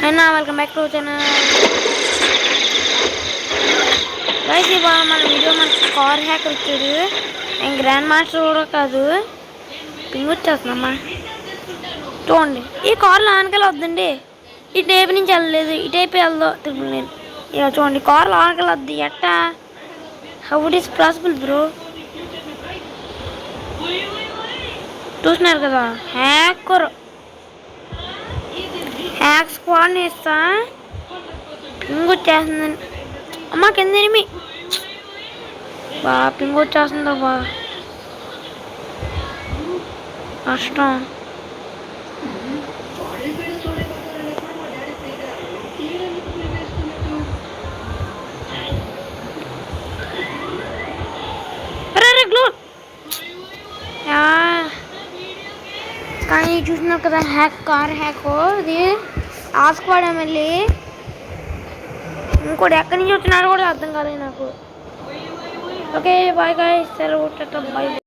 అయినా welcome back to channel guys. ఇవాళ మన వీడియో మనకి కార్ హ్యాకర్ వచ్చాడు. నేను గ్రాండ్ మాస్టర్ కూడా కాదు, పింగ్ వచ్చేస్తుందమ్మా. చూడండి, ఈ కార్లో ఆనకలు వద్దండి. ఈ టైపు నుంచి వెళ్ళలేదు, ఈ టైపు వెళ్దాం ట్రిపుల్ నేను. ఇక చూడండి, కార్లో ఆనకలు వద్దు. ఎట్టా? How it is possible bro? చూస్తున్నారు కదా, హ్యాక్ స్క్వాడ్ని ఇస్తా. పింగ్ వచ్చేస్తుందండి అమ్మ, కింద ఎనిమి బా పింగ్ వచ్చేస్తుందా బా, కష్టం. కానీ చూసినావు కదా, కార్ హ్యాక్ ఇది ఆస్క్వాడా. మళ్ళీ ఇంకోటి ఎక్కడి నుంచి వచ్చినాడు కూడా అర్థం కాలేదు నాకు. ఓకే బాయ్ గాయ్స్, సెలవు, టాటా, బాయ్ బాయ్.